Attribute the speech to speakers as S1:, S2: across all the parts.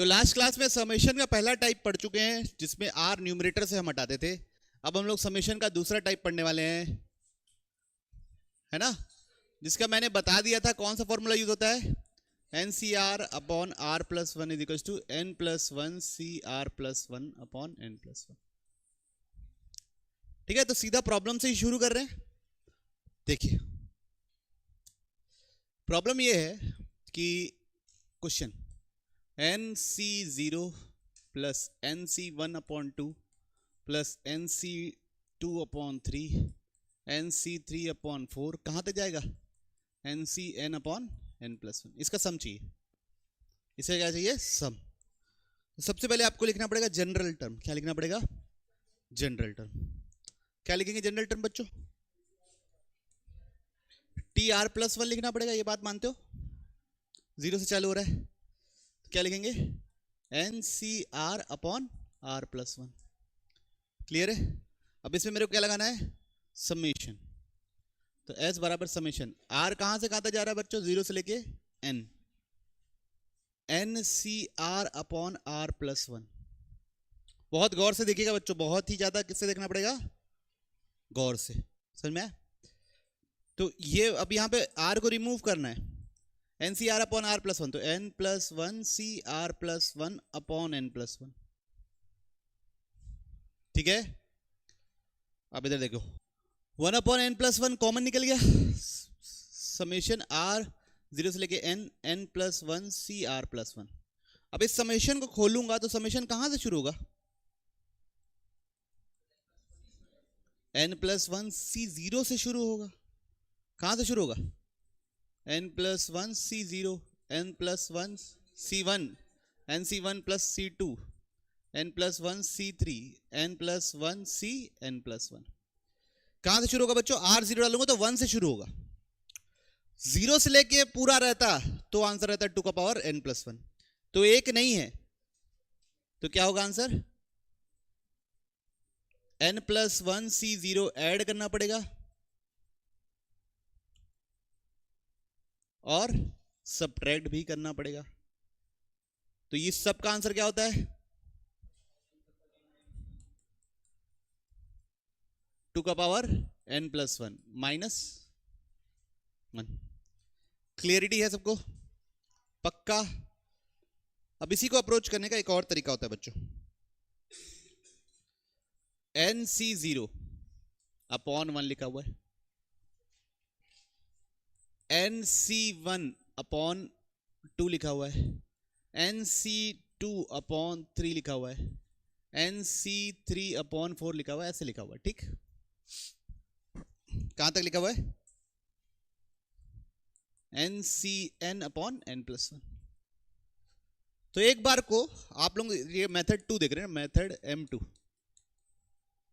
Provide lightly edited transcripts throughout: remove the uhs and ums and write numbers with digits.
S1: तो last class में summation का पहला टाइप पढ़ चुके हैं जिसमें आर न्यूमरेटर से हम हटाते थे। अब हम लोग समेशन का दूसरा टाइप पढ़ने वाले हैं, है ना, जिसका मैंने बता दिया था कौन सा फॉर्मूला यूज होता है, n C r upon r plus one is equal to n plus one C r plus one upon n plus one. ठीक है, तो सीधा प्रॉब्लम से ही शुरू कर रहे हैं। देखिए प्रॉब्लम ये है कि question n C zero plus n C one upon two plus n C two upon three n C three upon four कहाँ तक जाएगा, n C n upon n plus one. इसका सम चाहिए, इसे क्या चाहिए, सम। सबसे पहले आपको लिखना पड़ेगा जनरल टर्म। क्या लिखना पड़ेगा, जनरल टर्म। क्या लिखेंगे जनरल टर्म बच्चों, टी आर प्लस वन लिखना पड़ेगा, ये बात मानते हो, जीरो से चालू हो रहा है। तो क्या लिखेंगे, n C r upon r plus one. Clear है। अब इसमें मेरे को क्या लगाना है, समेशन। तो एस बराबर समेशन आर कहां से कहां तक जा रहा है बच्चों, जीरो से लेके n, n C r upon r plus one. बहुत गौर से देखिएगा बच्चों, बहुत ही ज्यादा किससे देखना पड़ेगा, गौर से, समझ में आया। तो ये अब यहां पे आर को रिमूव करना है, n C r upon r plus one, तो n plus one C r plus one upon n plus one. ठीक है, अब इधर देखो, one upon n plus one common निकल गया, समेशन आर जीरो से लेके n, n plus one C r plus one. अब इस समेशन को खोलूंगा तो समेशन कहां से शुरू होगा, n plus one C zero से शुरू होगा। कहां से शुरू होगा, n plus one C zero, n plus one C one, n C one plus C two, n plus one C three, n plus one C n plus one. कहां से शुरू होगा बच्चों, आर जीरो डालूंगा तो वन से शुरू होगा। जीरो से लेके पूरा रहता तो आंसर रहता टू का पावर एन प्लस वन, तो एक नहीं है, तो क्या होगा answer, N plus one C zero add करना पड़ेगा और सबट्रैक्ट भी करना पड़ेगा। तो ये सब का आंसर क्या होता है, टू का power n plus one minus one. Clarity है सबको, पक्का। अब इसी को अप्रोच करने का एक और तरीका होता है बच्चों, n C zero upon one लिखा हुआ है, n C one upon two लिखा हुआ है, n C two upon three लिखा हुआ है, n C three upon four लिखा हुआ है, ऐसे लिखा हुआ है। ठीक, कहां तक लिखा हुआ है, n C n upon n plus one. तो एक बार को आप लोग ये मेथड टू देख रहे हैं, मेथड एम टू,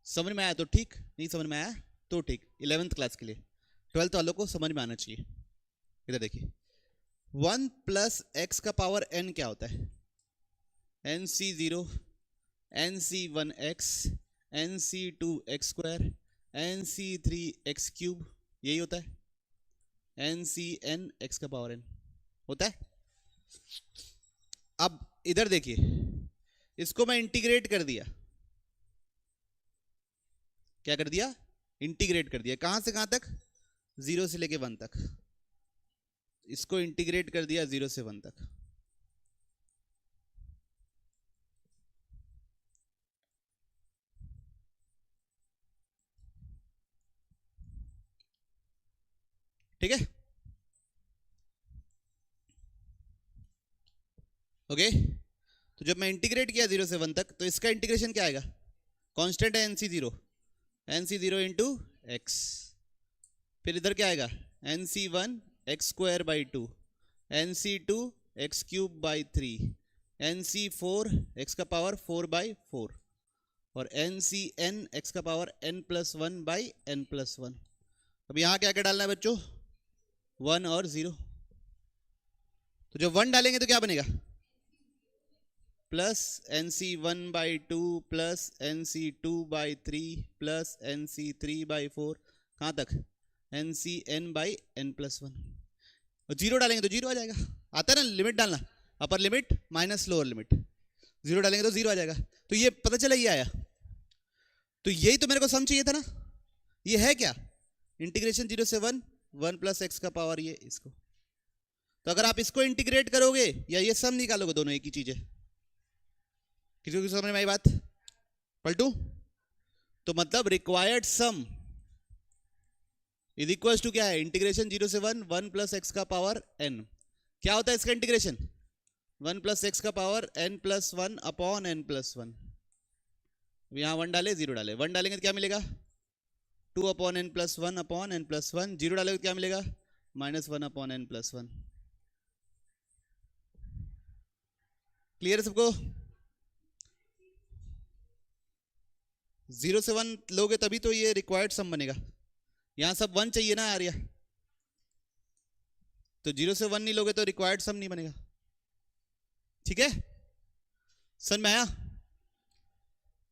S1: समझ में आया तो ठीक, नहीं समझ में आया तो ठीक, 11th क्लास के लिए, 12th वालों को समझ में आना चाहिए। इधर देखिए, वन प्लस एक्स का पावर एन क्या होता है, n C zero, n C one x, n C two x square, n C three x cube, यही होता है, एन सी एन एक्स का पावर एन होता है। अब इधर देखिए, इसको मैं इंटीग्रेट कर दिया, क्या कर दिया, इंटीग्रेट कर दिया, कहां से कहां तक, जीरो से लेके वन तक, इसको इंटीग्रेट कर दिया जीरो से वन तक। ठीक है, ओके। तो जब मैं इंटीग्रेट किया जीरो से वन तक, तो इसका इंटीग्रेशन क्या आएगा, कांस्टेंट है n C zero, n C zero into x, फिर इधर क्या आएगा, n C one x square by two, n C two x cube by three, n C four x का पावर फोर बाई फोर, और n C n x का power n plus one by n plus one. अब यहां क्या क्या डालना है बच्चों, वन और जीरो। तो जब वन डालेंगे तो क्या बनेगा, plus n C one by two plus n C two by three plus n C three by four, कहाँ तक, n C n by n plus one. और जीरो डालेंगे तो जीरो आ जाएगा, आता है ना लिमिट डालना, upper limit minus lower limit, 0 डालेंगे तो 0 आ जाएगा। तो ये पता चला ये आया, तो यही तो मेरे को सम चाहिए था ना। ये है क्या, इंटीग्रेशन 0 से 1, 1 प्लस एक्स का पावर ये इसको। तो अगर आप इसको इंटीग्रेट करोगे या ये सम निकालोगे, दोनों एक ही चीज है। किसी को समझ में आई बात? पलटू, तो मतलब required sum is equal to क्या है, इंटीग्रेशन 0 से 1, 1 प्लस एक्स का पावर n। क्या होता है इसका इंटीग्रेशन, 1 प्लस एक्स का power n plus 1 upon n plus 1। यहां 1 डाले 0 डाले, 1 डालेंगे तो क्या मिलेगा, 2 upon n plus 1 upon n plus 1, 0 डालेंगे तो क्या मिलेगा, minus 1 upon n plus 1। Clear है सबको? 0 से 1 लोगे तभी तो ये रिक्वायर्ड सम बनेगा। यहां सब 1 चाहिए ना आर्या, तो 0 से 1 नहीं लोगे तो रिक्वायर्ड सम नहीं बनेगा। ठीक है, समझ में आया?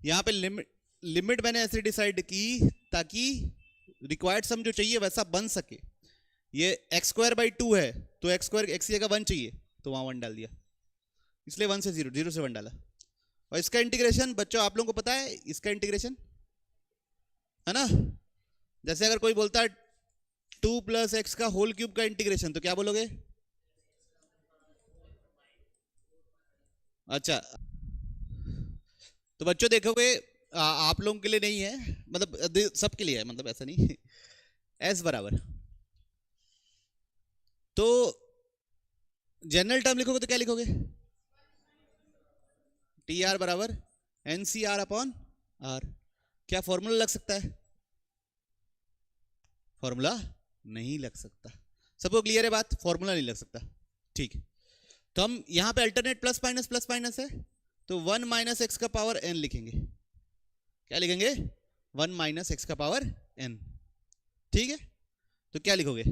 S1: यहां पे लिमिट मैंने ऐसे डिसाइड की ताकि रिक्वायर्ड सम जो चाहिए वैसा बन सके। ये एक्स स्क्वायर बाई 2 है, तो एक्स स्क्वायर एक्स की जगह 1 चाहिए, तो वहां 1 डाल दिया, इसलिए 1 से 0, 0 से 1 डाला। और इसका इंटीग्रेशन बच्चों आप लोगों को पता है, इसका इंटीग्रेशन है ना, जैसे अगर कोई बोलता है 2 प्लस एक्स का होल क्यूब का इंटीग्रेशन, तो क्या बोलोगे? अच्छा, तो बच्चों देखोगे आप लोगों के लिए नहीं है, मतलब सबके लिए है, मतलब ऐसा नहीं एस बराबर, तो जनरल टर्म लिखोगे तो क्या लिखोगे, टी आर बराबर n C r upon r. क्या फॉर्मूला लग सकता है? फॉर्मूला नहीं लग सकता। सबको क्लियर है बात, फॉर्मूला नहीं लग सकता। ठीक, तो हम यहां पे अल्टरनेट प्लस माइनस है, तो 1 माइनस एक्स का पावर n लिखेंगे। क्या लिखेंगे? 1 माइनस एक्स का पावर n। ठीक है, तो क्या लिखोगे,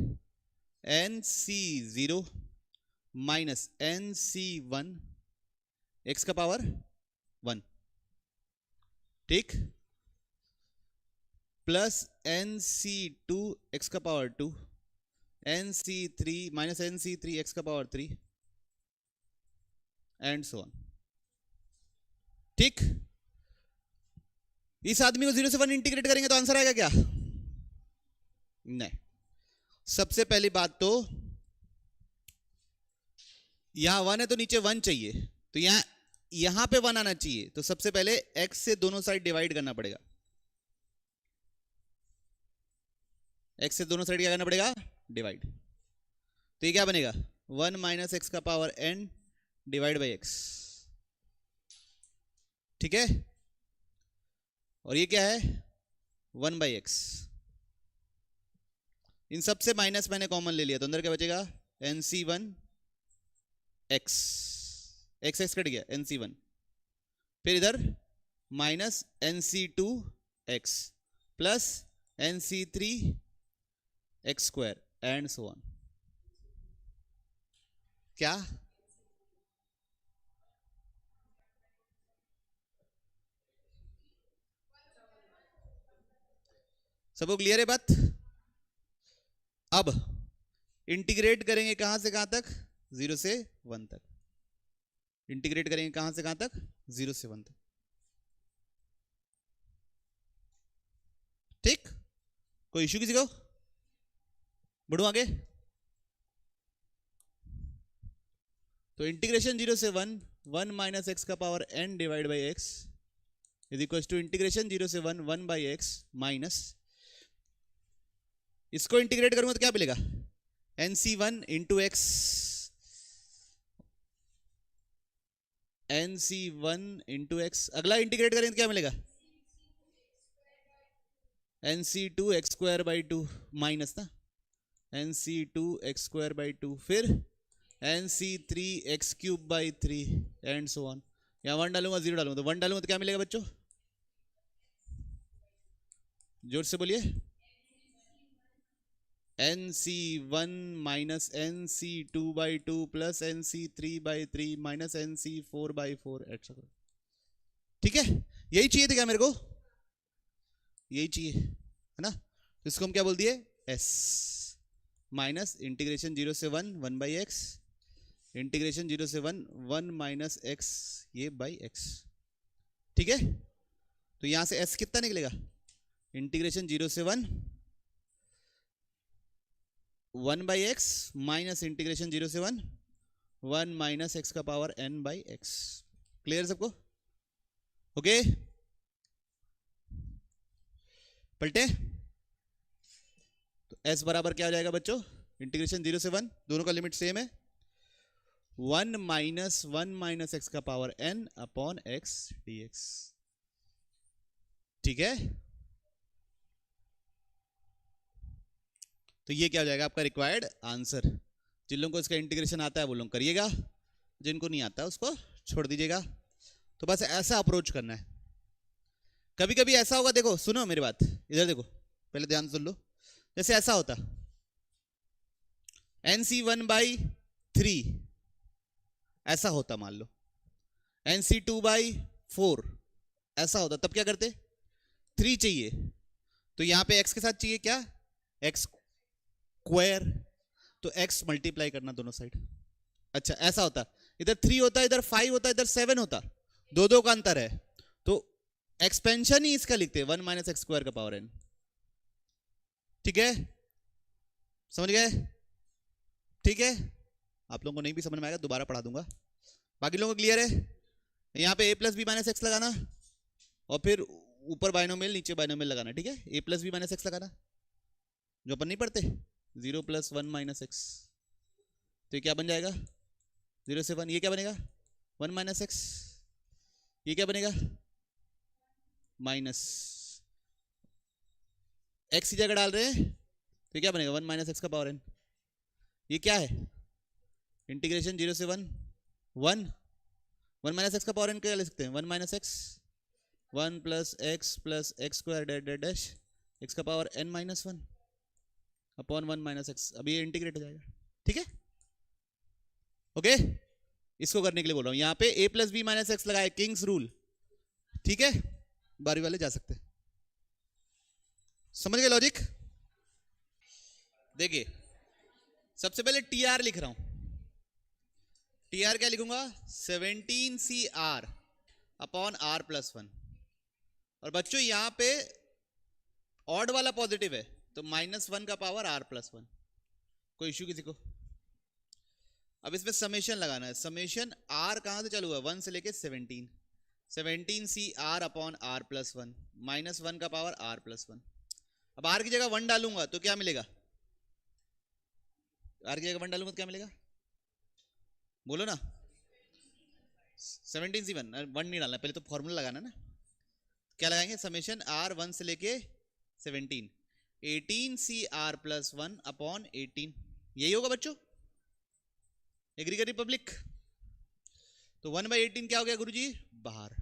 S1: n C 0 minus n C 1 x का पावर 1, ठीक, प्लस एन सी 2 एक्स का power 2, n C 3 minus n C 3 x का पावर 3 एंड सो ऑन। ठीक, इस आदमी को 0 से 1 इंटीग्रेट करेंगे तो आंसर आएगा क्या? नहीं। सबसे पहली बात तो यहां 1 है तो नीचे 1 चाहिए, तो यहां पे 1 आना चाहिए, तो सबसे पहले x से दोनों साइड डिवाइड करना पड़ेगा। x से दोनों साइड क्या करना पड़ेगा? डिवाइड। तो ये क्या बनेगा? 1 माइनस एक्स का power n divide by x. ठीक है, और ये क्या है? 1 बाई एक्स। इन सब से माइनस मैंने कॉमन ले लिया, तो अंदर क्या बचेगा? N C 1 x, x x cut गया, एन सी 1, फिर इधर minus n C 2 x plus n C 3 x square and so on. क्या? सबको क्लियर है बात? अब इंटीग्रेट करेंगे कहां से कहां तक? 0 से 1 तक। इंटीग्रेट करेंगे कहां से कहां तक? 0 से 1 तक। ठीक, कोई इश्यू किसी को? बढ़ू आगे। तो इंटीग्रेशन 0 से 1, 1 माइनस एक्स का power n divide by x is equal to integration 0 से 1, 1 बाई एक्स माइनस, इसको इंटीग्रेट करूंगा तो क्या मिलेगा? N C 1 into x, n C 1 into x. अगला इंटीग्रेट करेंगे तो क्या मिलेगा? N C 2 x square by 2 minus ना n C 2 x square by 2, फिर n C 3 x cube by 3 and so on. यहाँ 1 डालूंगा 0 डालूंगा, तो 1 डालूंगा तो क्या मिलेगा बच्चों? जोर से बोलिए। N C 1 minus n C 2 by 2 plus n C 3 by 3 minus n C 4 by 4 etcetera. ठीक है, यही चाहिए था क्या मेरे को? यही चाहिए है ना, तो इसको हम क्या बोल दिए? एस माइनस इंटीग्रेशन 0 से 1, 1 बाई एक्स इंटीग्रेशन 0 से 1, 1 माइनस एक्स ये बाई एक्स, ठीक है। तो यहां से s कितना निकलेगा, इंटीग्रेशन 0 से 1, 1 बाई एक्स माइनस इंटीग्रेशन 0 से 1, 1 माइनस एक्स का power n by x. Clear सबको, ओके। पलटे तो s बराबर क्या हो जाएगा बच्चों, इंटीग्रेशन 0 से 1, दोनों का लिमिट सेम है, 1 माइनस एक्स का power n upon x dx, ठीक है। तो ये क्या हो जाएगा आपका रिक्वायर्ड आंसर। जिन लोगों को इसका इंटीग्रेशन आता है वो लोग करिएगा, जिनको नहीं आता उसको छोड़ दीजिएगा। तो बस ऐसा अप्रोच करना है। कभी कभी ऐसा होगा, देखो सुनो मेरी बात, इधर देखो, पहले ध्यान सुन लो। जैसे ऐसा होता NC1/3 ऐसा होता, मान लो NC2/4 ऐसा होता, तब क्या करते, 3 चाहिए तो यहां पे x के साथ चाहिए क्या, x स्क्वायर, तो x मल्टीप्लाई करना दोनों साइड। अच्छा ऐसा होता, इधर 3 होता, इधर 5 होता, इधर 7 होता, दो का अंतर है, तो एक्सपेंशन ही इसका लिखते हैं 1 माइनस एक्स स्क्वायर का पावर n, ठीक है, समझ गए, ठीक है। आप लोगों को नहीं भी समझ में आएगा दोबारा पढ़ा दूंगा, बाकी लोगों को क्लियर है। यहाँ पे a plus b minus x लगाना और फिर ऊपर बाइनोमियल नीचे बाइनोमियल लगाना, ठीक है। a plus b minus x लगाना, जो अपन नहीं पढ़ते 0 प्लस 1 माइनस एक्स, तो ये क्या बन जाएगा 0 से 1, ये क्या बनेगा 1 माइनस एक्स, ये क्या बनेगा माइनस एक्स की जगह डाल रहे हैं तो क्या बनेगा 1 माइनस एक्स का पावर n। ये क्या है इंटीग्रेशन 0 से 1, 1 माइनस एक्स का पावर n क्या ले सकते हैं 1 minus x, 1 plus x square dash dash dash x का power n minus 1 upon 1 minus x. अभी ये इंटीग्रेट हो जाएगा, ठीक है, ओके। इसको करने के लिए बोल रहा हूं, यहां पे a plus b minus x लगाए, किंग्स रूल, ठीक है। बारी वाले जा सकते हैं, समझ गए लॉजिक। देखिए सबसे पहले टीआर लिख रहा हूं, टीआर क्या लिखूंगा 17CR अपॉन R प्लस 1, और बच्चों यहां पे ऑड वाला पॉजिटिव है तो -1 का पावर R प्लस 1। कोई इश्यू किसी को? अब इसमें समेशन लगाना है, समेशन R कहां से चालू हुआ 1 से लेके 17, 17CR अपॉन R प्लस 1, -1 का पावर R प्लस 1। अब R की जगह 1 डालूंगा तो क्या मिलेगा, R की जगह 1 डालूंगा तो क्या मिलेगा, बोलो ना 17C1, 1 नहीं डालना, पहले तो फॉर्मूला लगाना ना। क्या लगाएंगे समेशन R 1 से लेके 17, 18CR प्लस 1 अपॉन 18, यही होगा बच्चों, एग्री कर रिपब्लिक। तो 1/18 क्या हो गया गुरुजी बाहर।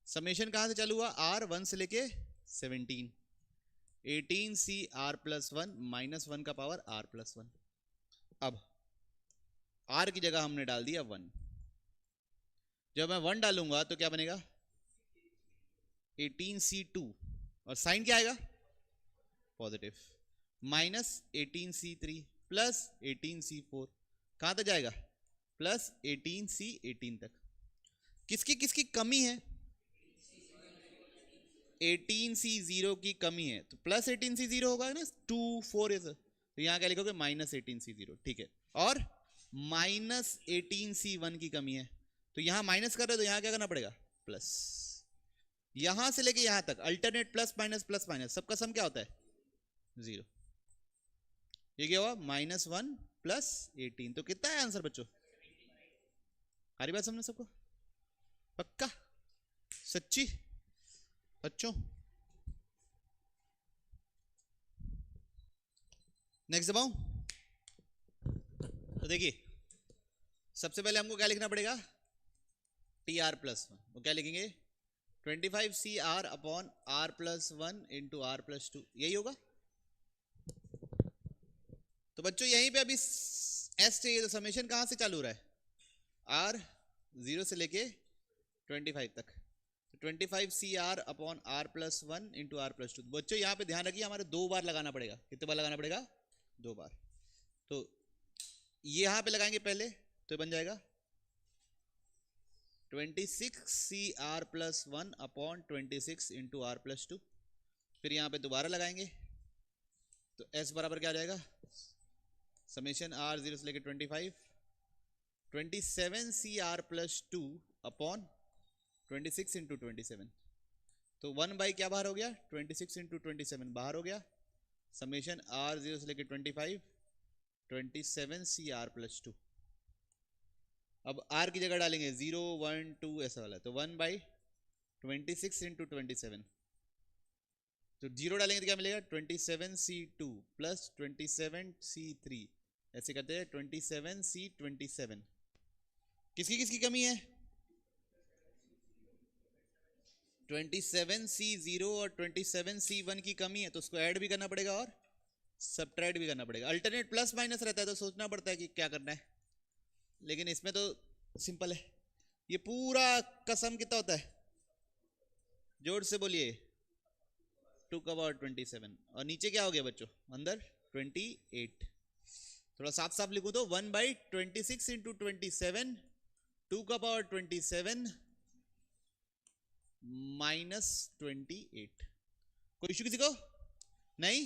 S1: समेशन कहां से चालू हुआ R 1 से लेके 17, 18CR प्लस 1 -1 का पावर R प्लस 1। अब R की जगह हमने डाल दिया 1, जब मैं 1 डालूंगा तो क्या बनेगा 18C2, और साइन क्या आएगा पॉजिटिव, -18C3 प्लस 18C4, कहां तक जाएगा प्लस 18C18 तक। किसकी किसकी कमी है 18C0 की कमी है, तो प्लस 18C0 होगा ना 2 4 ये सर, तो यहां क्या लिखोगे -18C0, ठीक है। और -18C1 की कमी है, तो यहां माइनस कर रहे हो तो यहां क्या करना पड़ेगा प्लस, यहां से लेके यहां तक अल्टरनेट प्लस माइनस सबका सम क्या होता है 0। ये क्या हुआ -1 प्लस 18, तो कितना है आंसर बच्चों, हरी बात समझना सबको, पक्का सच्ची बच्चों। नेक्स्ट दबाऊं, तो देखिए सबसे पहले हमको क्या लिखना पड़ेगा TR प्लस 1, वो क्या लिखेंगे 25CR upon R plus 1 into R plus 2, यही होगा। तो बच्चों यहीं पे अभी S चाहिए, तो समेशन कहां से चालू हो रहा है R 0 से लेके 25 तक, तो 25CR upon R plus 1 into R plus 2। बच्चों यहां पे ध्यान रखिए हमारे 2 बार लगाना पड़ेगा, कितने बार लगाना पड़ेगा 2 बार। तो ये यहां पे लगाएंगे पहले तो बन जाएगा 26CR plus 1 upon 26 into r plus 2। फिर यहाँ पे दोबारा लगाएंगे तो S बराबर क्या आ जाएगा, समेशन R 0 से लेके 25 27CR प्लस 2 अपॉन 26 इंटू 27। तो 1 बाई क्या बाहर हो गया, 26 इंटू 27 बाहर हो गया, समेशन R 0 से लेके 25 27CR प्लस 2। अब R की जगह डालेंगे 0 1 2 ऐसा वाला, तो 1 बाई 26 इंटू 27, तो 0 डालेंगे तो क्या मिलेगा 27C2 प्लस 27C3, ऐसे करते हैं 27C27। किसकी किसकी कमी है, 27C0 और 27C1 की कमी है, तो उसको ऐड भी करना पड़ेगा और सबट्रैक्ट भी करना पड़ेगा। अल्टरनेट प्लस माइनस रहता है तो सोचना पड़ता है कि क्या करना है, लेकिन इसमें तो सिंपल है। ये पूरा का सम कितना होता है, जोर से बोलिए, 2 का पावर 27 और नीचे क्या हो गया बच्चों, अंदर 28। थोड़ा साफ साफ लिखूं तो 1 बाई 26 इंटू 27 2 का पावर 27 माइनस 28। कोई इशू किसी को नहीं,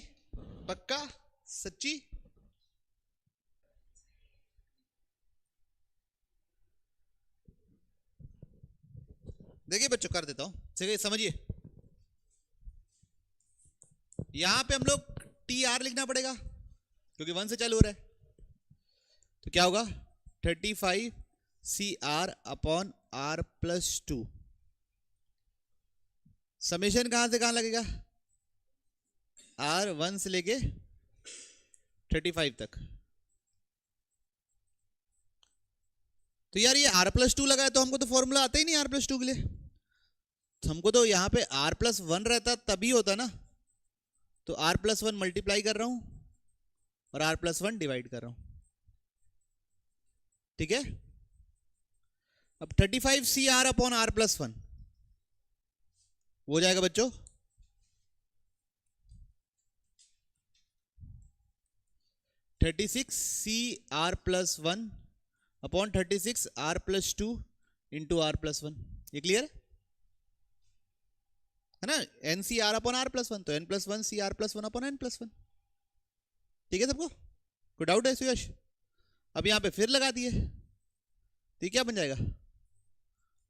S1: पक्का सच्ची। देखिए बच्चों कर देता हूं, चलिए समझिए। यहां पे हम लोग TR लिखना पड़ेगा क्योंकि 1 से चालू हो रहा है, तो क्या होगा 35CR upon R plus 2। Summation कहां से कहां लगेगा, R 1 से लेके 35 तक। तो यार ये R प्लस 2 लगा है तो हमको तो फॉर्मूला आता ही नहीं R प्लस 2 के लिए, तो हमको तो यहां पे R प्लस 1 रहता तभी होता ना, तो R प्लस 1 मल्टीप्लाई कर रहा हूं और R प्लस 1 डिवाइड कर रहा हूं, ठीक है। अब 35CR अपॉन R प्लस 1 हो जाएगा बच्चों 36CR plus 1 upon 36R plus 2 into R plus 1। ये क्लियर है ना, NCR अपॉन R प्लस 1, तो N plus 1 CR plus 1 upon N plus 1। ठीक है सबको, कोई डाउट है सुयश? अब यहां पे फिर लगा दिए तो ये क्या बन जाएगा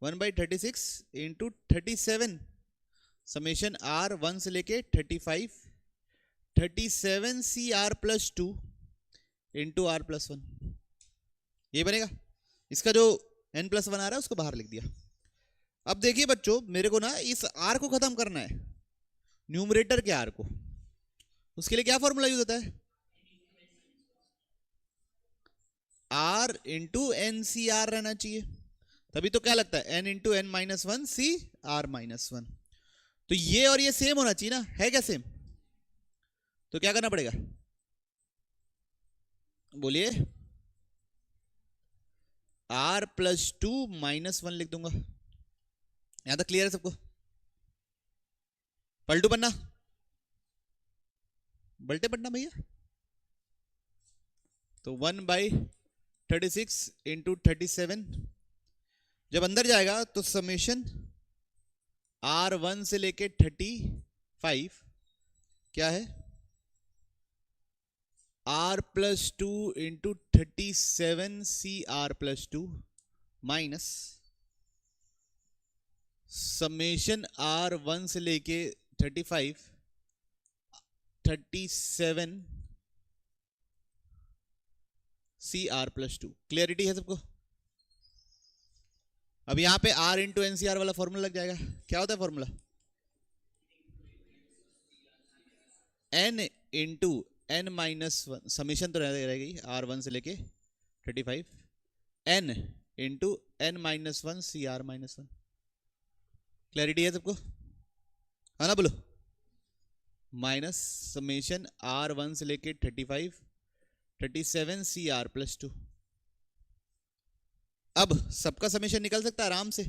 S1: 1 बाई 36 इंटू 37 समेशन R 1 से लेके 35 37CR plus 2 into R plus 1, ये बनेगा। इसका जो N प्लस 1 आ रहा है उसको बाहर लिख दिया। अब देखिए बच्चों, मेरे को ना इस R को खत्म करना है, न्यूमरेटर के R को, उसके लिए क्या फॉर्मूला यूज होता है, R इंटू NCR रहना चाहिए, तभी तो क्या लगता है N into N minus 1 CR minus 1। तो ये और ये सेम होना चाहिए ना, है क्या सेम, तो क्या करना पड़ेगा बोलिए, R प्लस 2 माइनस 1 लिख दूंगा। यहां तक क्लियर है सबको, पलटू पन्ना, बल्टे पन्ना भैया। तो 1 बाई 36 इंटू 37 जब अंदर जाएगा तो समेशन R 1 से लेके 35 क्या है R plus 2 into 37CR plus 2 minus summation R 1 से लेके 35 37 CR प्लस 2। क्लियरिटी है सबको? अब यहां पे R इंटू NCR वाला फॉर्मूला लग जाएगा। क्या होता है formula, N into N minus 1, summation तो रहेगी R 1 से लेके 35 N into N minus 1 CR minus 1। Clarity है सबको, है ना, बोलो, माइनस समेशन R 1 से लेके 35 37 CR प्लस 2। अब सबका समेशन निकल सकता है आराम से,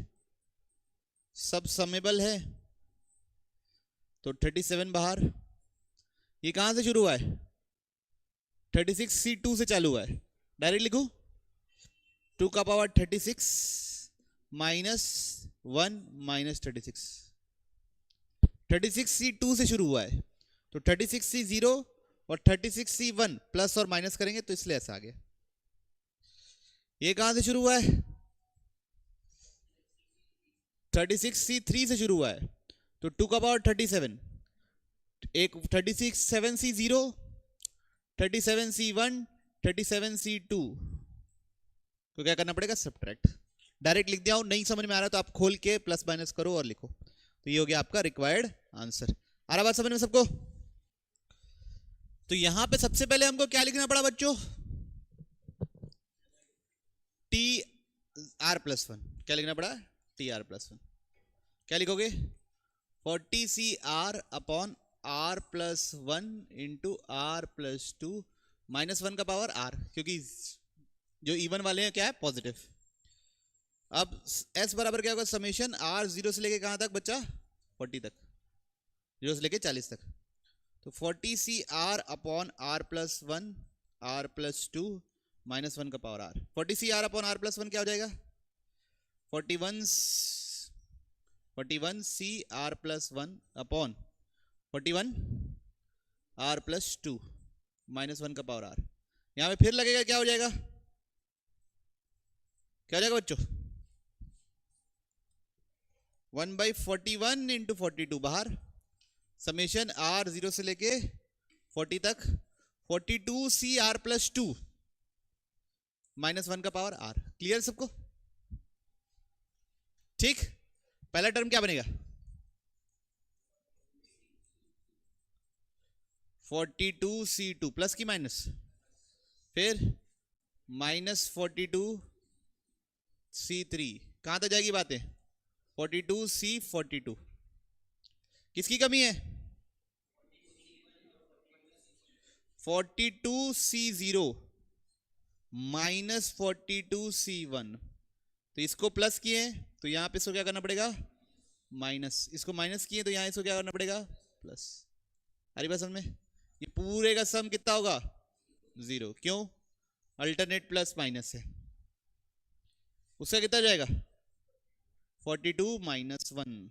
S1: सब समेबल है, तो 37 बाहर, ये कहां से शुरू हुआ है 36 C2 से चालू हुआ है, डायरेक्ट लिखूं 2 का पावर 36 माइनस 1 माइनस 36। 36C 2 से शुरू हुआ है तो 36C 0 और 36C 1 प्लस और माइनस करेंगे तो इसलिए ऐसा आ गया। ये कहां से शुरू हुआ है? 36C 3 से शुरू हुआ है तो 2 का पावर 37, एक 36 7C 0, 37C 1, 37C 2 तो क्या करना पड़ेगा? सब्ट्रैक्ट। डायरेक्ट लिख दिया हूं, नहीं समझ में आ रहा तो आप खोल के प्लस माइनस करो और लिखो, तो ये हो गया आपका रिक्वायर्ड आंसर। आ रहा बात समझ में सबको? तो यहां पे सबसे पहले हमको क्या लिखना पड़ा बच्चों? T R plus 1। क्या लिखना पड़ा? T R plus 1। क्या लिखोगे? 40C R upon R plus 1 into R plus 2 minus 1 का पावर R, क्योंकि जो इवन वाले हैं क्या है? पॉजिटिव। अब S बराबर क्या होगा? समेशन R 0 से लेके कहां तक बच्चा? 40 तक, 0 से लेके 40 तक। तो 40C R upon R plus 1 R plus 2 minus 1 का power R। 40C R upon R plus 1 क्या हो जाएगा? 41C R plus 1 upon 41 R plus 2 minus 1 का पावर R। यहां पे फिर लगेगा, क्या हो जाएगा? क्या हो जाएगा बच्चों? 1/41 इंटू 42 बाहर, समेशन R 0 से लेके 40 तक 42C R प्लस 2 माइनस 1 का पावर R। क्लियर सबको? ठीक। पहला टर्म क्या बनेगा? 42C2 प्लस की माइनस, फिर माइनस 42C3। कहां तक जाएगी बातें? 42C42। किसकी कमी है? 42C0 minus 42C1। तो इसको प्लस किए तो यहां पे इसको क्या करना पड़ेगा? माइनस। इसको माइनस किए तो यहां इसको क्या करना पड़ेगा? प्लस। अरे बात समझ में? ये पूरे का सम कितना होगा? 0। क्यों? अल्टरनेट प्लस माइनस है। उसका कितना जाएगा? 42 माइनस 1।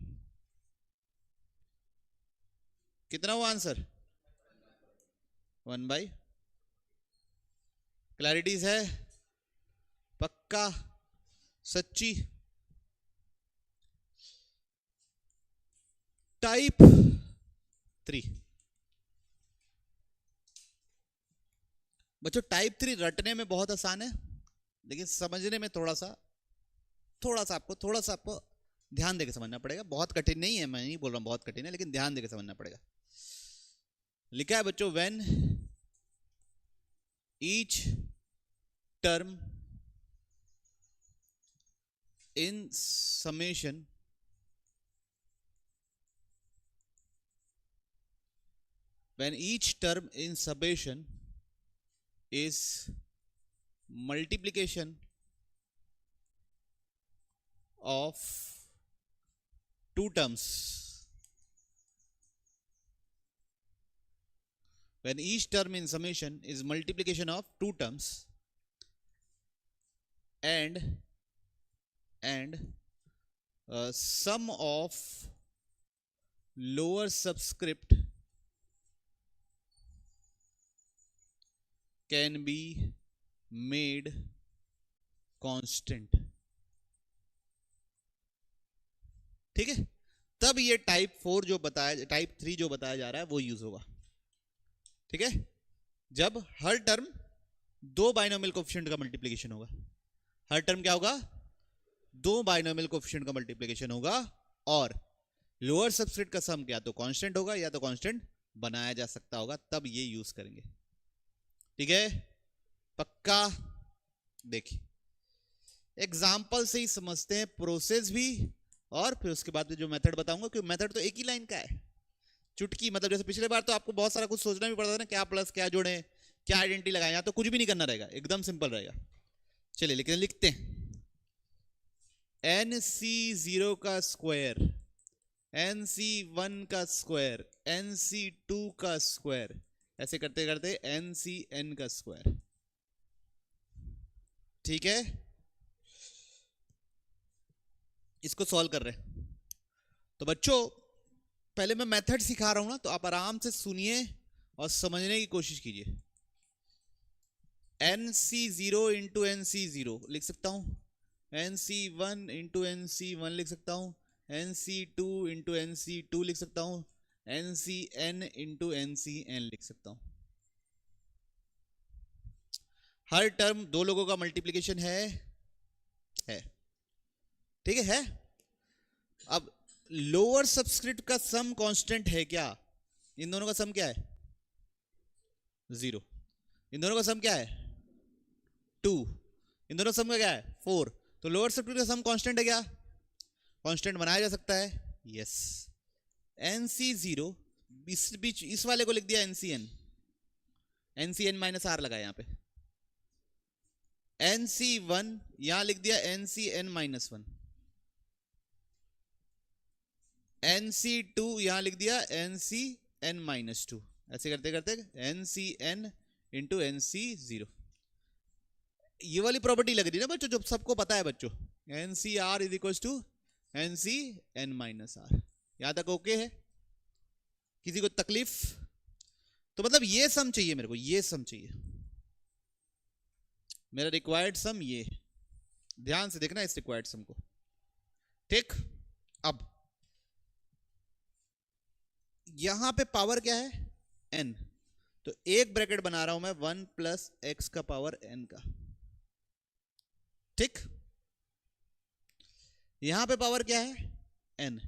S1: कितना हुआ आंसर? 1/। क्लैरिटीज है? पक्का? सच्ची? टाइप 3 बच्चों, टाइप 3 रटने में बहुत आसान है, लेकिन समझने में थोड़ा सा आपको ध्यान देकर समझना पड़ेगा। बहुत कठिन नहीं है, मैं नहीं बोल रहा हूं बहुत कठिन है, लेकिन ध्यान देकर समझना पड़ेगा। लिखा है बच्चों, when each term in summation is multiplication of two terms. When each term in summation is multiplication of two terms and sum of lower subscript can be made constant. ठीक है, तब ये टाइप 4 जो बताया, टाइप 3 जो बताया जा रहा है वो यूज होगा। ठीक है, जब हर टर्म दो बाइनोमियल कोएफिशिएंट का मल्टीप्लिकेशन होगा। हर टर्म क्या होगा? दो बाइनोमियल कोएफिशिएंट का मल्टीप्लिकेशन होगा, और लोअर सबस्क्रिप्ट का सम या तो कांस्टेंट होगा या तो कांस्टेंट बनाया जा सकता होगा, तब ये यूज करेंगे। ठीक है, पक्का? देखिए एग्जाम्पल से ही समझते हैं प्रोसेस भी, और फिर उसके बाद जो मेथड बताऊंगा, क्योंकि मेथड तो एक ही लाइन का है, चुटकी। मतलब जैसे पिछले बार तो आपको बहुत सारा कुछ सोचना भी पड़ता था ना, क्या प्लस क्या जोड़े, क्या आइडेंटिटी लगाएं, यहाँ तो कुछ भी नहीं करना रहेगा, एकदम सिंपल रहेगा। चलिए लेकिन लिखते हैं, NC0 का स्क्वायर, NC1 का स्क्वायर, NC2 का स्क्वायर, ऐसे करते करते NCN का स्क्वायर। ठीक है, इसको सॉल्व कर रहे हैं। तो बच्चों पहले मैं मेथड सिखा रहा हूं ना, तो आप आराम से सुनिए और समझने की कोशिश कीजिए। NC0 इंटू NC0 लिख सकता हूं, NC1 इंटू NC1 लिख सकता हूं, NC2 इंटू NC2 लिख सकता हूं, NCN इंटू NCN लिख सकता हूं। हर टर्म दो लोगों का मल्टीप्लिकेशन है ठीक है। अब लोअर सबस्क्रिप्ट का सम कांस्टेंट है क्या? इन दोनों का सम क्या है? 0। इन दोनों का सम क्या है? 2। इन दोनों सम का क्या है? 4। तो लोअर सबस्क्रिप्ट का सम कांस्टेंट है क्या? कांस्टेंट बनाया जा सकता है, यस। NC0 इस बीच इस वाले को लिख दिया NCN, NCN माइनस आर लगा यहां पे। NC1 यहां लिख दिया NCN माइनस 1, NC2 यहां लिख दिया NCN माइनस 2। ऐसे करते करते NCN इंटू NC0। ये वाली प्रॉपर्टी लग रही है ना बच्चों, जो सबको पता है बच्चों, NCR is equal to NCN minus r. यहां तक ओके है? किसी को तकलीफ? तो मतलब ये सम चाहिए मेरे को, ये सम चाहिए मेरा रिक्वायर्ड सम। ये ध्यान से देखना इस रिक्वायर्ड सम को, ठीक। अब यहां पे पावर क्या है? n। तो एक ब्रैकेट बना रहा हूं मैं 1 प्लस एक्स का पावर n का, ठीक। यहां पे पावर क्या है? n।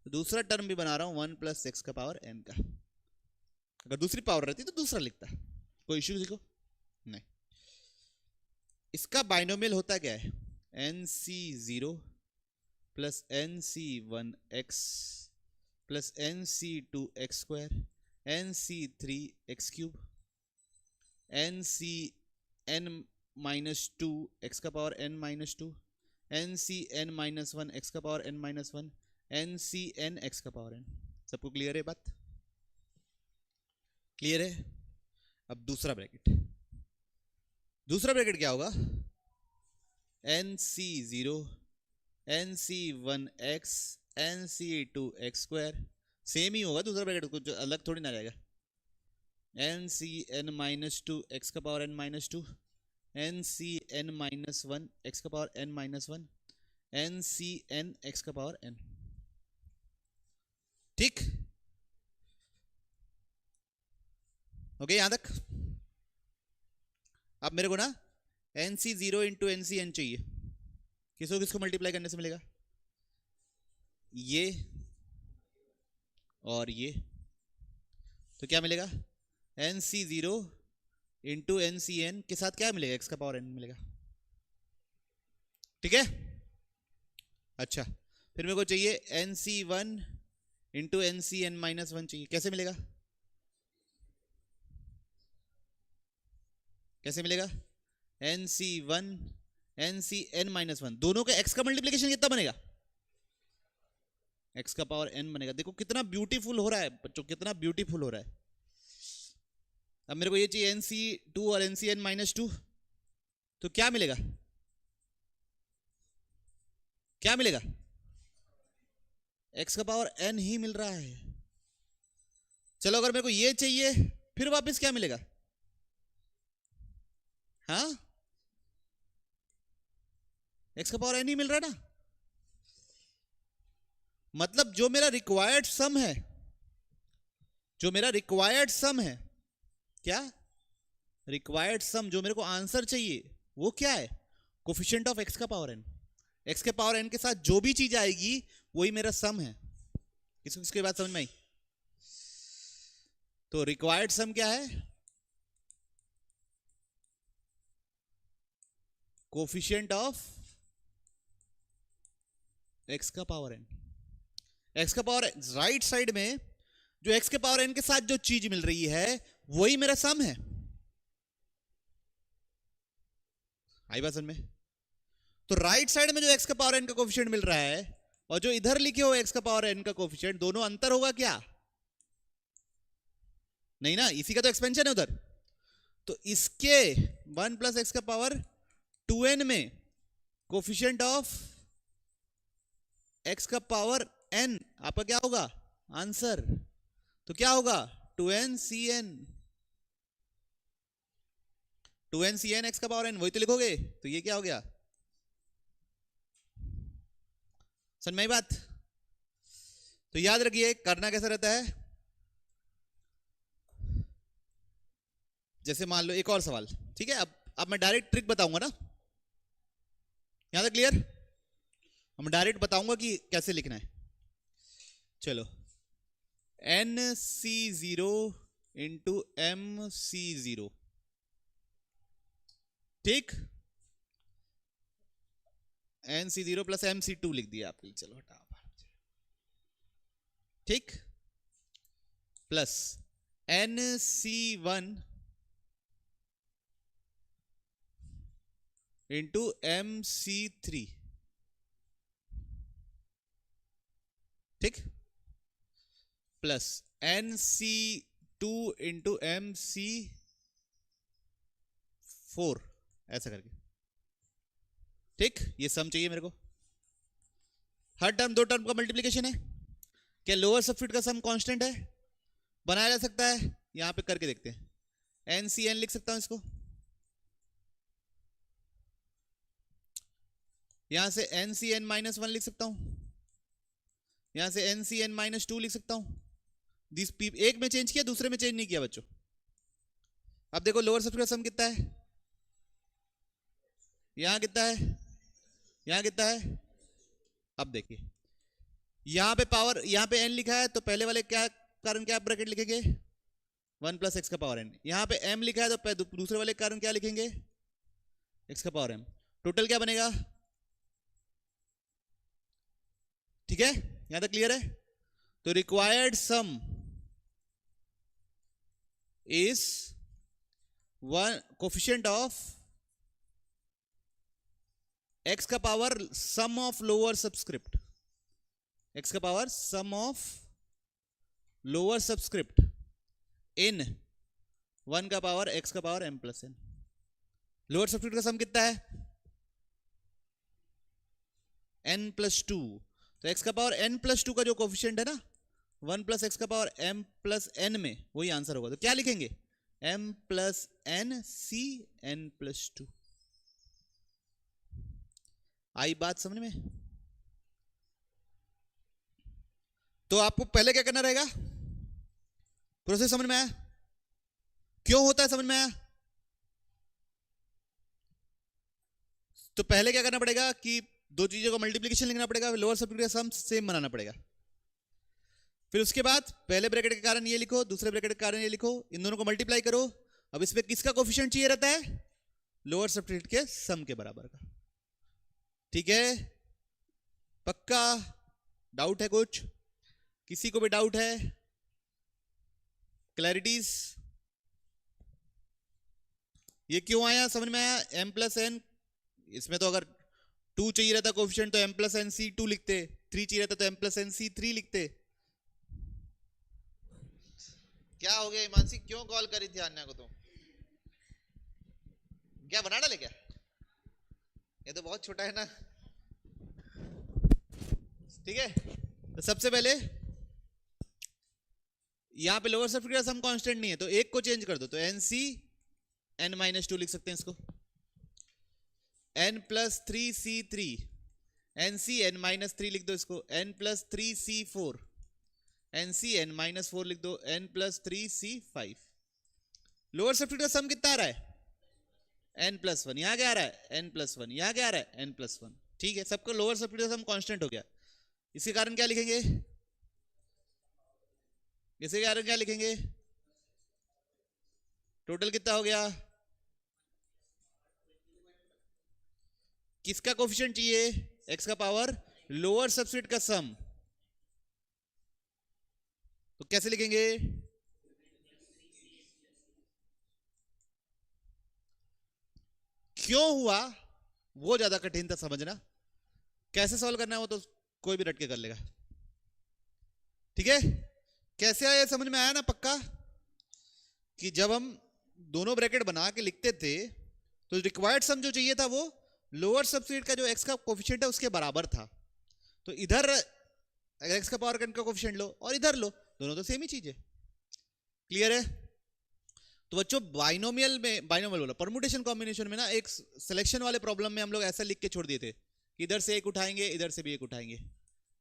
S1: तो दूसरा टर्म भी बना रहा हूं 1 प्लस एक्स का पावर n का। अगर दूसरी पावर रहती तो दूसरा लिखता, कोई इश्यू किसी को नहीं। इसका बाइनोमियल होता क्या है? NC0 plus NC1x plus NC2x square NC3x cube NCN minus 2 x का power n minus 2 NCN minus 1 x का power n minus 1 NCN x का पावर n। सबको क्लियर है बात? क्लियर है? अब दूसरा ब्रैकेट क्या होगा? NC0 NC1x NC2x square, same ही होगा दूसरा ब्रैकेट, कुछ अलग थोड़ी ना रहेगा। NCN माइनस 2 x का power n minus 2 NCN minus 1 x का power n minus 1 NCN x का पावर n, ठीक। ओके यहां तक? अब मेरे को ना NC0 इंटू NCN चाहिए। किसको मल्टीप्लाई करने से मिलेगा? ये और ये, तो क्या मिलेगा? NC0 इंटू NCN के साथ क्या मिलेगा? x का पावर n मिलेगा, ठीक है। अच्छा फिर मेरे को चाहिए NC1 इंटू NCN माइनस 1 चाहिए। कैसे मिलेगा? कैसे मिलेगा? NC1 NCN माइनस 1, दोनों का x का मल्टीप्लीकेशन कितना बनेगा? x का पावर n बनेगा। देखो कितना ब्यूटीफुल हो रहा है बच्चों, कितना ब्यूटीफुल हो रहा है। अब मेरे को ये चाहिए NC2 और NCN माइनस 2, तो क्या मिलेगा? क्या मिलेगा? x का पावर n ही मिल रहा है। चलो अगर मेरे को ये चाहिए फिर वापस क्या मिलेगा? हाँ x का पावर n ही मिल रहा है ना। मतलब जो मेरा रिक्वायर्ड सम है, क्या रिक्वायर्ड सम, जो मेरे को आंसर चाहिए वो क्या है? कोफिशिएंट ऑफ x का पावर n। x के पावर n के साथ जो भी चीज आएगी वही मेरा सम है। किसकी बात समझ में आई? तो रिक्वायर्ड सम क्या है? कोफिशिएंट ऑफ x का पावर n। x का पावर राइट साइड में जो x के पावर n के साथ जो चीज मिल रही है वही मेरा सम है। आई बात समझ में? तो राइट साइड में जो x का पावर n का कोफिशिएंट मिल रहा है और जो इधर लिखे हो x का पावर n का कोफिशिएंट, दोनों अंतर होगा क्या? नहीं ना, इसी का तो एक्सपेंशन है उधर। तो इसके 1 प्लस एक्स का पावर 2n में कोफिशिएंट ऑफ x का पावर n आपका क्या होगा आंसर, तो क्या होगा 2n cn x का पावर n, वही तो लिखोगे, तो ये क्या हो गया, समझ में आई बात। तो याद रखिए करना कैसा रहता है, जैसे मान लो एक और सवाल, ठीक है, अब मैं डायरेक्ट ट्रिक बताऊंगा ना, यहां तक क्लियर, मैं डायरेक्ट बताऊंगा कि कैसे लिखना है। चलो NC0 इंटू MC0, ठीक, NC0 प्लस MC2 लिख दिया आपने, चलो हटा, ठीक, प्लस NC1 इंटू MC3, ठीक, प्लस NC2 इंटू MC4, ऐसा करके, ठीक, ये सम चाहिए मेरे को। हर टर्म दो टर्म का मल्टीप्लिकेशन है, क्या लोअर सबस्क्रिप्ट का सम कांस्टेंट है, बनाया जा सकता है, यहां पे करके देखते हैं, NCN लिख सकता हूं इसको, यहां से NCN-1 लिख सकता हूं, यहां से NCN-2 लिख सकता हूं, एक में चेंज किया दूसरे में चेंज नहीं किया बच्चों। अब देखो लोअर सबस्क्रिप्ट का सम कितना है, यहां कितना है, यहां कितना है, अब देखिए यहां पे पावर, यहां पे n लिखा है तो पहले वाले क्या कारण क्या ब्रैकेट लिखेंगे 1 प्लस एक्स का पावर n, यहां पे m लिखा है तो दूसरे वाले कारण क्या लिखेंगे x का पावर m, टोटल क्या बनेगा, ठीक है, यहां तक क्लियर है। तो required sum is one coefficient of x का power sum of lower subscript, x का power sum of lower subscript in 1 का पावर x का power m plus n। Lower subscript का सम कितना है n प्लस 2, तो x का power n plus 2 का जो कोफिशिएंट है ना 1 प्लस एक्स का पावर m प्लस n में, वही आंसर होगा। तो क्या लिखेंगे m plus n c n plus 2। आई बात समझ में। तो आपको पहले क्या करना रहेगा, प्रोसेस समझ में आया, क्यों होता है समझ में आया। तो पहले क्या करना पड़ेगा कि दो चीजों का मल्टीप्लिकेशन लिखना पड़ेगा, लोअर सबस्क्रिप्ट का सम सेम बनाना पड़ेगा, फिर उसके बाद पहले ब्रैकेट के कारण ये लिखो, दूसरे ब्रैकेट के कारण ये लिखो, इन दोनों को मल्टीप्लाई करो। अब इसमें किसका कोफिशिएंट चाहिए रहता है, लोअर सबस्क्रिप्ट के सम के बराबर का, ठीक है, पक्का। डाउट है कुछ, किसी को भी डाउट है, क्लैरिटीज, ये क्यों आया समझ में आया। m प्लस एन, इसमें तो अगर 2 चाहिए रहता कोफिशिएंट तो m प्लस एन सी 2 लिखते, 3 चाहिए रहता तो m प्लस एन सी 3 लिखते। क्या हो गया हिमांशी, क्यों कॉल करी थी अन्या को, तो क्या बना डाले क्या, ये तो बहुत छोटा है ना, ठीक है। तो सबसे पहले यहां पे लोअर सबस्क्रिप्ट का सम कांस्टेंट नहीं है तो एक को चेंज कर दो, तो nc n-2 लिख सकते हैं इसको, n plus 3c3, nc n-3 लिख दो इसको, n plus 3c4, nc n-4 लिख दो, n plus 3c5। Lower subscript का सम कितना आ रहा है n प्लस 1, यहां क्या आ रहा है n प्लस 1, यहां क्या आ रहा है n प्लस 1, ठीक है। सबका लोअर सबस्क्रिप्ट का सम कांस्टेंट हो गया, इसके कारण क्या लिखेंगे, इसके कारण क्या लिखेंगे, टोटल कितना हो गया, किसका कोफिशिएंट चाहिए x का पावर लोअर सबस्क्रिप्ट का सम, तो कैसे लिखेंगे, क्यों हुआ वो ज्यादा कठिन था समझना, कैसे सॉल्व करना है वो तो कोई भी रट के कर लेगा, ठीक है। कैसे आया समझ में आया ना पक्का, कि जब हम दोनों ब्रैकेट बना के लिखते थे तो रिक्वायर्ड सम जो चाहिए था वो लोअर सबस्क्रिप्ट का जो x का कोफिशिएंट है उसके बराबर था, तो इधर x का पावर n का कोफिशिएंट लो और इधर लो, दोनों तो सेम ही चीज है। क्लियर है? तो बच्चों बाइनोमियल बोला परमुटेशन कॉम्बिनेशन में ना एक सिलेक्शन वाले प्रॉब्लम में हम लोग ऐसा लिख के छोड़ दिए थे कि इधर से एक उठाएंगे, इधर से भी एक उठाएंगे,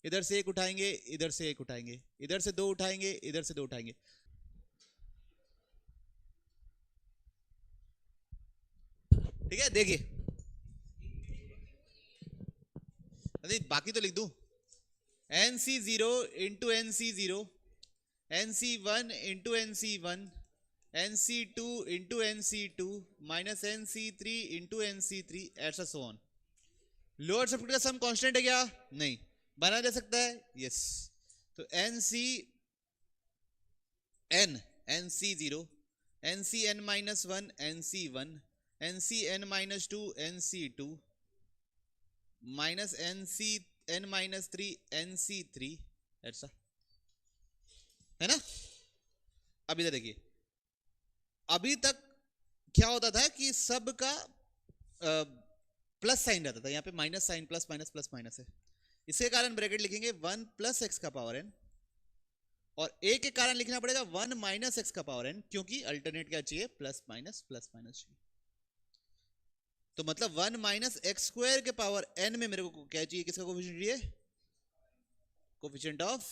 S1: इधर से एक उठाएंगे, इधर से एक उठाएंगे, इधर से दो उठाएंगे, इधर से दो उठाएंगे। ठीक है, देखिए बाकी तो लिख दूं, NC0 into NC0, NC1 into NC1, NC2 into NC2 minus NC3 into NC3 ऐसा सो ऑन। लोअर सबस्क्रिप्ट का सम कांस्टेंट है क्या? नहीं, बना जा सकता है, यस। तो NC0, NCn minus 1 NC1, NCn minus 2 NC2 minus NCn minus 3 NC3 ऐसा है ना। अब इधर देखिए, अभी तक क्या होता था कि सब का प्लस साइन रहता था, यहाँ पे minus sign, plus minus plus minus है, इसके कारण ब्रैकेट लिखेंगे 1 प्लस एक्स का पावर n, और a के कारण लिखना पड़ेगा 1 माइनस एक्स का पावर n, क्योंकि अल्टरनेट क्या चाहिए? प्लस माइनस चाहिए। तो मतलब 1 माइनस एक्स स्क्वायर के पावर n में मेरे को क्या चाहिए? किसका कोफिशिएंट चाहिए? कोफिशिएंट ऑफ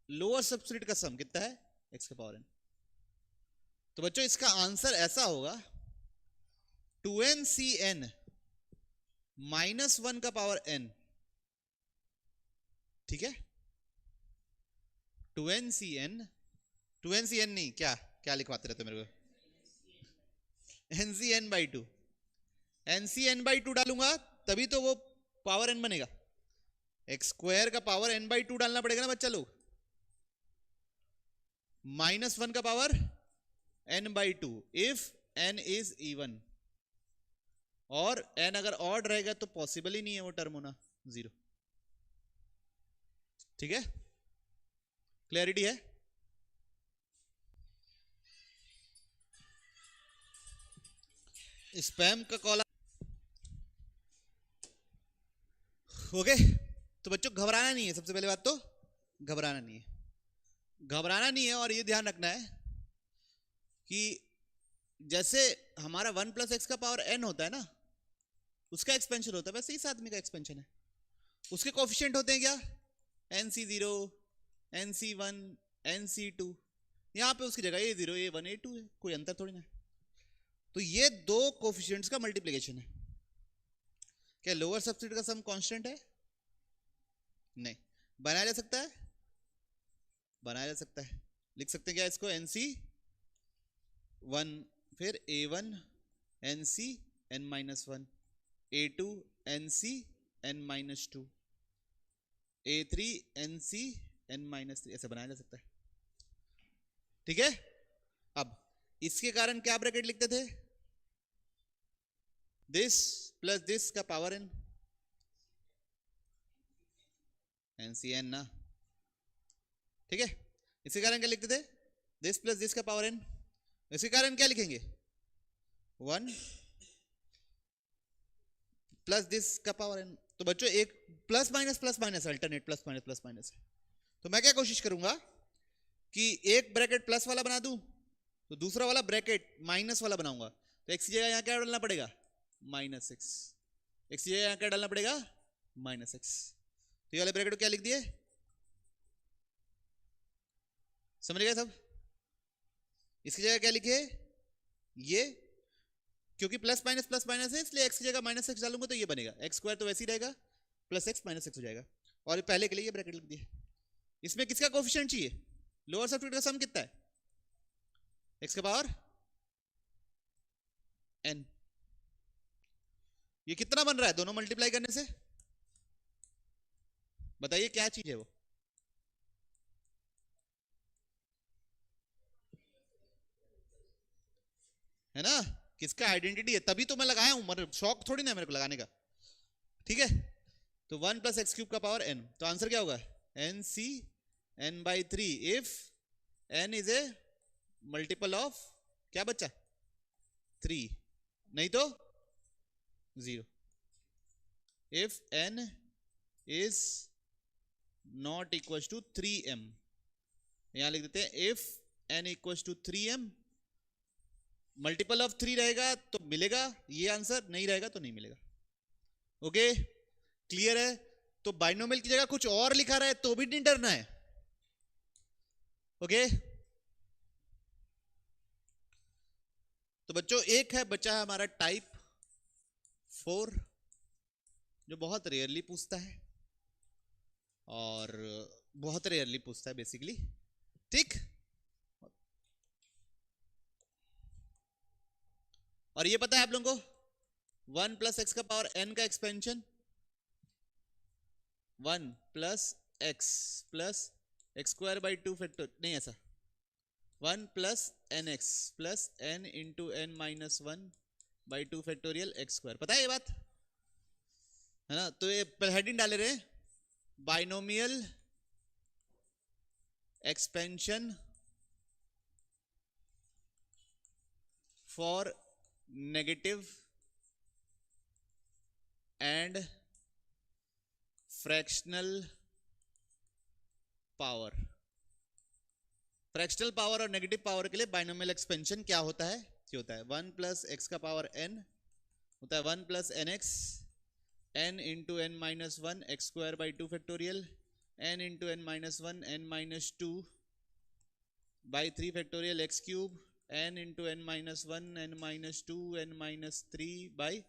S1: लोअर सबस्क्रिप्ट का सम कितना है? x का पावर n। तो बच्चों इसका आंसर ऐसा होगा 2ncn माइनस 1 का पावर n। ठीक है, 2ncn नहीं, क्या लिखवाते रहते मेरे को? ncn बाई 2, ncn बाई 2 डालूंगा तभी तो वो पावर n बनेगा। एक्स स्क्वायर का पावर n बाई 2 डालना पड़ेगा ना बच्चा लोग, माइनस 1 का power n by 2 if n is even, और n अगर ऑड रहेगा तो पॉसिबल ही नहीं है वो टर्म होना 0। ठीक है, क्लैरिटी है? स्पैम का कॉल ओके। तो बच्चों घबराना नहीं है, सबसे पहले बात तो घबराना नहीं है, और ये ध्यान रखना है कि जैसे हमारा 1 प्लस एक्स का पावर n होता है ना, उसका एक्सपेंशन होता है, वैसे इस आदमी का एक्सपेंशन है। उसके कोफिशिएंट होते हैं क्या? NC0, NC1, NC2, यहां पे उसकी जगह A0, A1, A2 है, कोई अंतर थोड़ी ना है। तो ये दो कोफिशिएंट्स का मल्टीप्लिकेशन है। क्या लोअर सबस्क्रिप्ट का सम कांस्टेंट है? नहीं। बनाया जा सकता है? बनाया जा सकता है। लिख सकते हैं क्या इसको? NC1 फिर A1 NCn minus 1, A2 NCn minus 2, A3 NCn minus 3, ऐसे बनाया जा सकता है। ठीक है, अब इसके कारण क्या ब्रैकेट लिखते थे? दिस प्लस दिस का पावर n, NCn ना। ठीक है, इसके कारण क्या लिखते थे? दिस प्लस दिस का पावर n। इसके कारण क्या लिखेंगे? 1 प्लस दिस का पावर n। तो बच्चों एक plus minus alternate plus minus है। तो मैं क्या कोशिश करूंगा कि एक ब्रैकेट प्लस वाला बना दूं, तो दूसरा वाला ब्रैकेट माइनस वाला बनाऊंगा। तो x की जगह यहां क्या डालना पड़ेगा? Minus x. एक्स की जगह यहां क्या डालना पड़ेगा? Minus x. तो ये वाले ब्रैकेट को क्या लिख दिए? समझ गए सब? इसकी जगह क्या लिखे? ये, क्योंकि प्लस माइनस है, इसलिए x की जगह माइनस एक्स डालूंगा तो ये बनेगा एक्स स्क्वायर, तो वैसे ही रहेगा, प्लस एक्स माइनस एक्स हो जाएगा। और पहले के लिए ये ब्रैकेट लिख दिया। इसमें किसका कोफिशिएंट चाहिए? लोअर सबस्क्रिप्ट का सम कितना है? x का पावर n। ये कितना बन रहा है दोनों मल्टीप्लाई करने से? बताइए क्या चीज है वो? है ना, किसका आइडेंटिटी है, तभी तो मैं लगाया हूं, मतलब शौक थोड़ी ना मेरे को लगाने का। ठीक है, तो 1 प्लस एक्स क्यूब का पावर n, तो आंसर क्या होगा? NCn by 3 if n is a multiple of क्या बच्चा? 3, नहीं तो 0। If n is not equal to 3m। यहां लिख देते हैं if n equal to 3m, multiple of 3 रहेगा तो मिलेगा ये आंसर, नहीं रहेगा तो नहीं मिलेगा। ओके क्लियर है? तो बाइनोमियल की जगह कुछ और लिखा रहा है तो भी नहीं डरना है। ओके तो बच्चों एक है बचा है हमारा टाइप 4, जो बहुत रेयरली पूछता है और बहुत रेयरली पूछता है बेसिकली। ठीक, और ये पता है आप लोगों को 1 प्लस एक्स का पावर n का expansion 1 plus x plus x square by 2 factor, नहीं ऐसा 1 plus n x plus n into n minus 1 by 2 factorial x square, पता है ये बात है ना? तो ये हेडिंग डाले रहे binomial expansion for negative and fractional power. Fractional power और नेगेटिव पावर के लिए बाइनोमियल एक्सपेंशन क्या होता है? ये होता है 1 प्लस एक्स का पावर n होता है 1 plus n x n into n minus 1 x square by 2 factorial n into n minus 1 n minus 2 by 3 factorial x cube n into n minus 1 n minus 2 n minus 3 by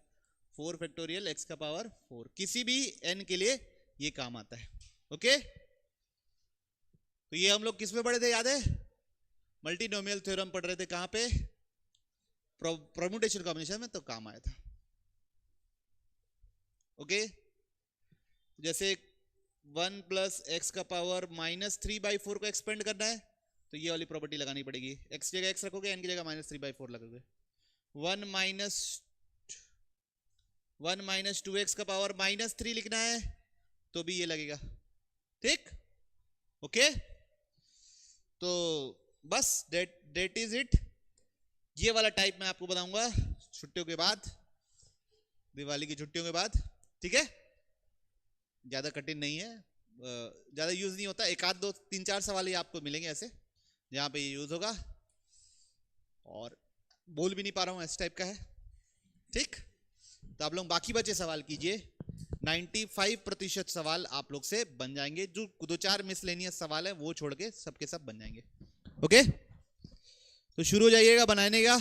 S1: 4 factorial x का power 4। किसी भी n के लिए ये काम आता है। Okay तो ये हम लोग किस में पढ़े थे याद है? मल्टीनोमियल थ्योरम पढ़ रहे थे, कहां पे? परम्यूटेशन कॉम्बिनेशन में, तो काम आया था। ओके जैसे 1 प्लस एक्स का पावर माइनस 3/4 को एक्सपेंड करना है तो ये वाली प्रॉपर्टी लगानी पड़ेगी। एक्स की जगह एक्स रखोगे, एन की जगह माइनस 3/4 लगोगे। 1 माइनस 2x का पावर माइनस 3 लिखना है तो भी ये लगेगा। ठीक ओके तो बस डेट इज इट। ये वाला टाइप मैं आपको बताऊंगा छुट्टियों के बाद, दिवाली की छुट्टियों के बाद। ठीक है, ज्यादा कठिन नहीं है, ज्यादा यूज नहीं होता। एक आध 2 3 4 सवाल ही आपको मिलेंगे ऐसे जहां पे ये यूज होगा, और बोल भी नहीं पा रहा हूं इस टाइप का है। ठीक तो आप लोग बाकी बचे सवाल कीजिए, 95% सवाल आप लोग से बन जाएंगे। जो 2-4 मिसलेनियस सवाल है वो छोड़ के सबके सब बन जाएंगे। ओके तो शुरू हो जाइएगा बनाने का।